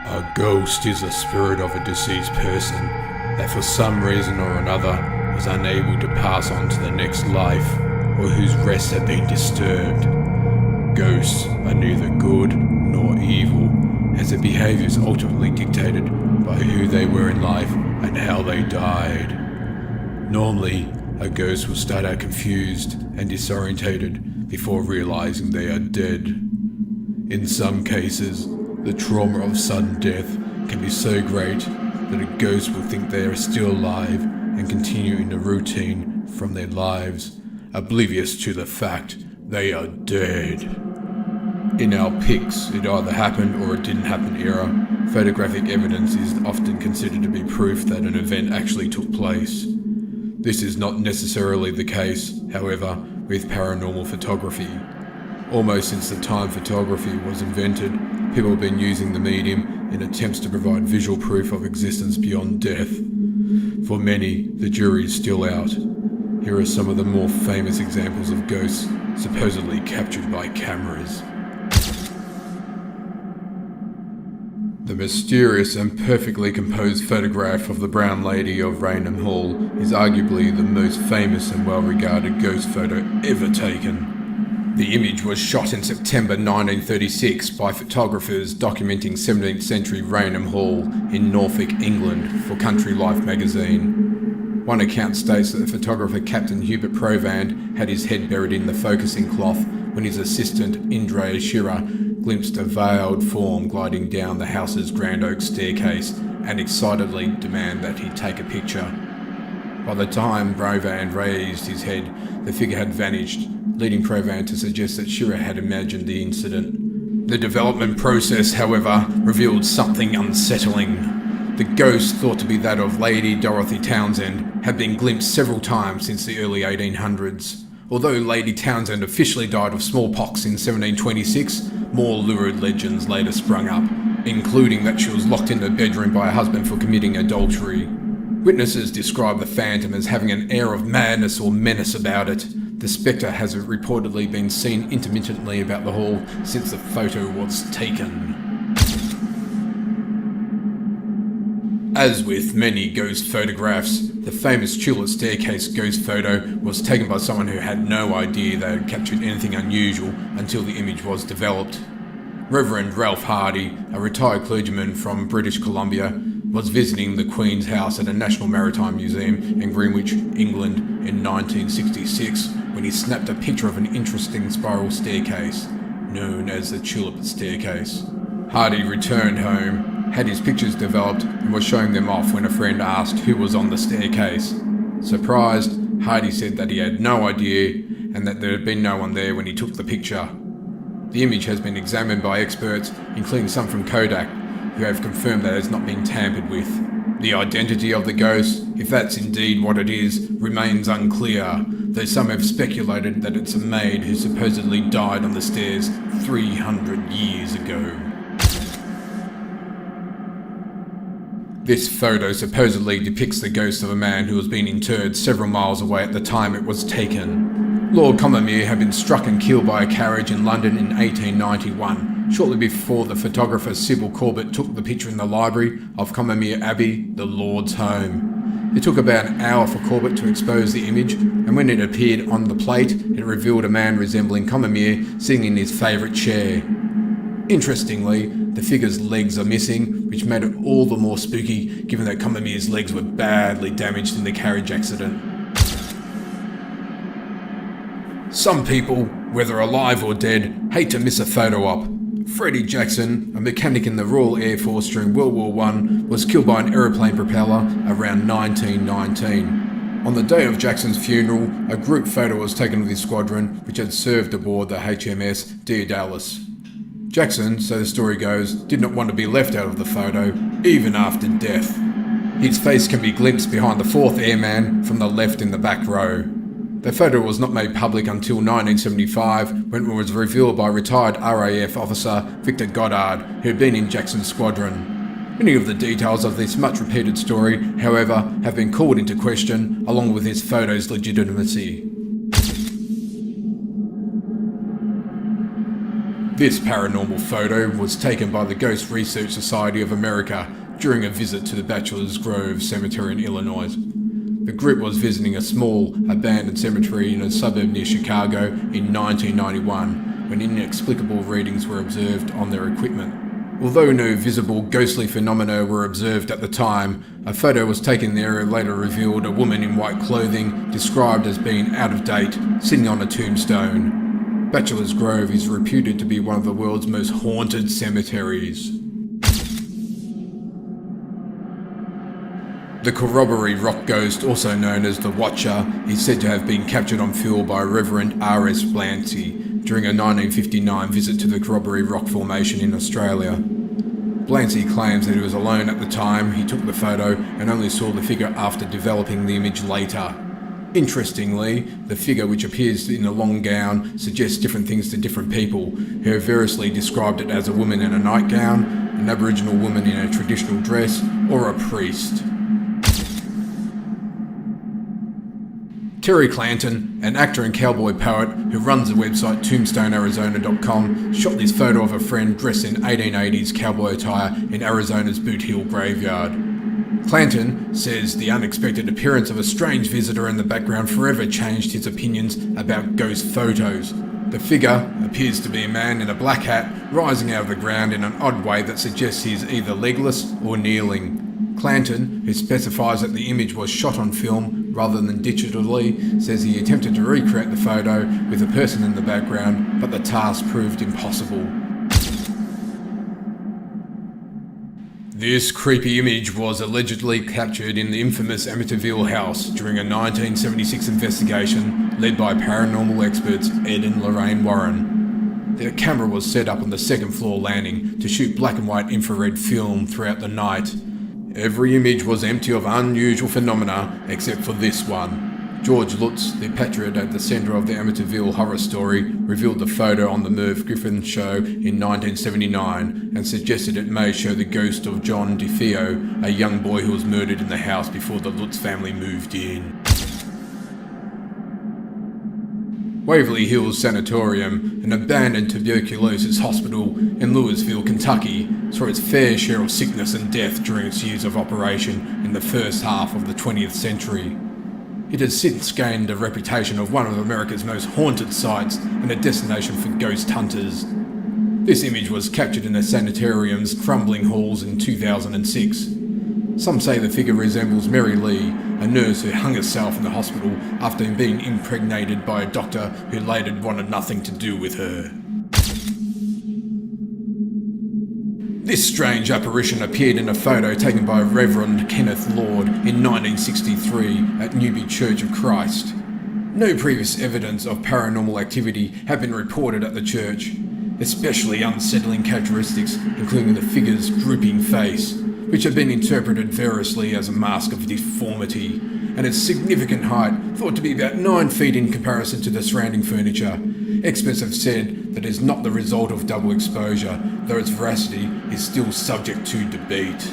A ghost is a spirit of a deceased person that for some reason or another was unable to pass on to the next life, or whose rest had been disturbed. Ghosts are neither good nor evil, as their behaviour is ultimately dictated by who they were in life and how they died. Normally, a ghost will start out confused and disorientated before realising they are dead. In some cases, the trauma of sudden death can be so great that a ghost will think they are still alive and continue in the routine from their lives, oblivious to the fact they are dead. In our pics, it either happened or it didn't happen era, photographic evidence is often considered to be proof that an event actually took place. This is not necessarily the case, however, with paranormal photography. Almost since the time photography was invented, people have been using the medium in attempts to provide visual proof of existence beyond death. For many, the jury is still out. Here are some of the more famous examples of ghosts supposedly captured by cameras. The mysterious and perfectly composed photograph of the Brown Lady of Raynham Hall is arguably the most famous and well-regarded ghost photo ever taken. The image was shot in September 1936 by photographers documenting 17th century Raynham Hall in Norfolk, England for Country Life magazine. One account states that the photographer Captain Hubert Provand had his head buried in the focusing cloth when his assistant Indra Shearer glimpsed a veiled form gliding down the house's grand oak staircase and excitedly demanded that he take a picture. By the time Provand raised his head, the figure had vanished, leading Provand to suggest that Shearer had imagined the incident. The development process, however, revealed something unsettling. The ghost, thought to be that of Lady Dorothy Townshend, had been glimpsed several times since the early 1800s. Although Lady Townshend officially died of smallpox in 1726, more lurid legends later sprung up, including that she was locked in her bedroom by her husband for committing adultery. Witnesses describe the phantom as having an air of madness or menace about it. The spectre has reportedly been seen intermittently about the hall since the photo was taken. As with many ghost photographs, the famous Tulip staircase ghost photo was taken by someone who had no idea they had captured anything unusual until the image was developed. Reverend Ralph Hardy, a retired clergyman from British Columbia, was visiting the Queen's House at the National Maritime Museum in Greenwich, England in 1966 when he snapped a picture of an interesting spiral staircase, known as the Tulip staircase. Hardy returned home, had his pictures developed and was showing them off when a friend asked who was on the staircase. Surprised, Hardy said that he had no idea and that there had been no one there when he took the picture. The image has been examined by experts, including some from Kodak, who have confirmed that it has not been tampered with. The identity of the ghost, if that's indeed what it is, remains unclear, though some have speculated that it's a maid who supposedly died on the stairs 300 years ago. This photo supposedly depicts the ghost of a man who was being interred several miles away at the time it was taken. Lord Combermere had been struck and killed by a carriage in London in 1891, shortly before the photographer Sybil Corbett took the picture in the library of Combermere Abbey, the Lord's home. It took about an hour for Corbett to expose the image, and when it appeared on the plate, it revealed a man resembling Combermere sitting in his favourite chair. Interestingly, the figure's legs are missing, which made it all the more spooky given that Combermere's legs were badly damaged in the carriage accident. Some people, whether alive or dead, hate to miss a photo op. Freddy Jackson, a mechanic in the Royal Air Force during World War I, was killed by an aeroplane propeller around 1919. On the day of Jackson's funeral, a group photo was taken of his squadron, which had served aboard the HMS Daedalus. Jackson, so the story goes, did not want to be left out of the photo, even after death. His face can be glimpsed behind the 4th Airman from the left in the back row. The photo was not made public until 1975, when it was revealed by retired RAF officer Victor Goddard, who had been in Jackson's squadron. Many of the details of this much repeated story, however, have been called into question, along with his photo's legitimacy. This paranormal photo was taken by the Ghost Research Society of America during a visit to the Bachelor's Grove Cemetery in Illinois. The group was visiting a small, abandoned cemetery in a suburb near Chicago in 1991 when inexplicable readings were observed on their equipment. Although no visible ghostly phenomena were observed at the time, a photo was taken there and later revealed a woman in white clothing described as being out of date, sitting on a tombstone. Bachelor's Grove is reputed to be one of the world's most haunted cemeteries. The Corroboree rock ghost, also known as the Watcher, is said to have been captured on film by Reverend R.S. Blancy during a 1959 visit to the Corroboree rock formation in Australia. Blancy claims that he was alone at the time he took the photo and only saw the figure after developing the image later. Interestingly, the figure, which appears in a long gown, suggests different things to different people, who have variously described it as a woman in a nightgown, an Aboriginal woman in a traditional dress, or a priest. Terry Clanton, an actor and cowboy poet who runs the website tombstonearizona.com, shot this photo of a friend dressed in 1880s cowboy attire in Arizona's Boothill graveyard. Clanton says the unexpected appearance of a strange visitor in the background forever changed his opinions about ghost photos. The figure appears to be a man in a black hat rising out of the ground in an odd way that suggests he is either legless or kneeling. Clanton, who specifies that the image was shot on film rather than digitally, says he attempted to recreate the photo with a person in the background, but the task proved impossible. This creepy image was allegedly captured in the infamous Amityville house during a 1976 investigation led by paranormal experts Ed and Lorraine Warren. The camera was set up on the second floor landing to shoot black and white infrared film throughout the night. Every image was empty of unusual phenomena except for this one. George Lutz, the patriot at the centre of the Amityville horror story, revealed the photo on the Merv Griffin show in 1979 and suggested it may show the ghost of John DeFeo, a young boy who was murdered in the house before the Lutz family moved in. Waverly Hills Sanatorium, an abandoned tuberculosis hospital in Louisville, Kentucky, saw its fair share of sickness and death during its years of operation in the first half of the 20th century. It has since gained a reputation of one of America's most haunted sites and a destination for ghost hunters. This image was captured in the sanatorium's crumbling halls in 2006. Some say the figure resembles Mary Lee, a nurse who hung herself in the hospital after being impregnated by a doctor who later wanted nothing to do with her. This strange apparition appeared in a photo taken by Reverend Kenneth Lord in 1963 at Newby Church of Christ. No previous evidence of paranormal activity had been reported at the church, especially unsettling characteristics including the figure's drooping face, which had been interpreted variously as a mask of deformity, and its significant height, thought to be about 9 feet in comparison to the surrounding furniture. Experts have said that it is not the result of double exposure, though its veracity is still subject to debate.